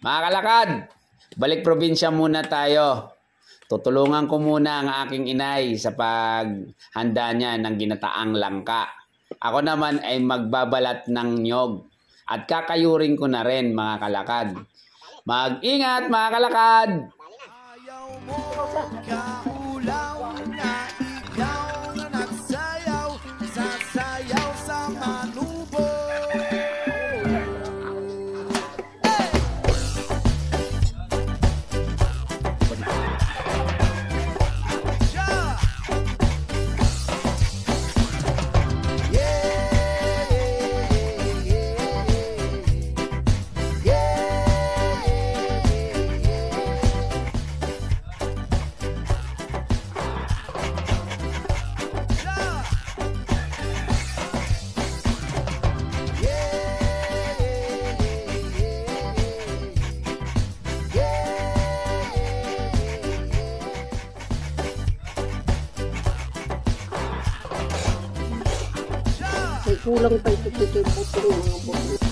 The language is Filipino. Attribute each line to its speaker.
Speaker 1: Mga kalakad, balik probinsya muna tayo. Tutulungan ko muna ang aking inay sa paghanda niya ng ginataang langka. Ako naman ay magbabalat ng nyog at kakayurin ko na rin, mga kalakad. Mag-ingat, mga kalakad!
Speaker 2: Ayaw mo kaulaw na ikaw na nagsayaw, sasayaw sa manubo.
Speaker 3: Kulang pa ito mga buto.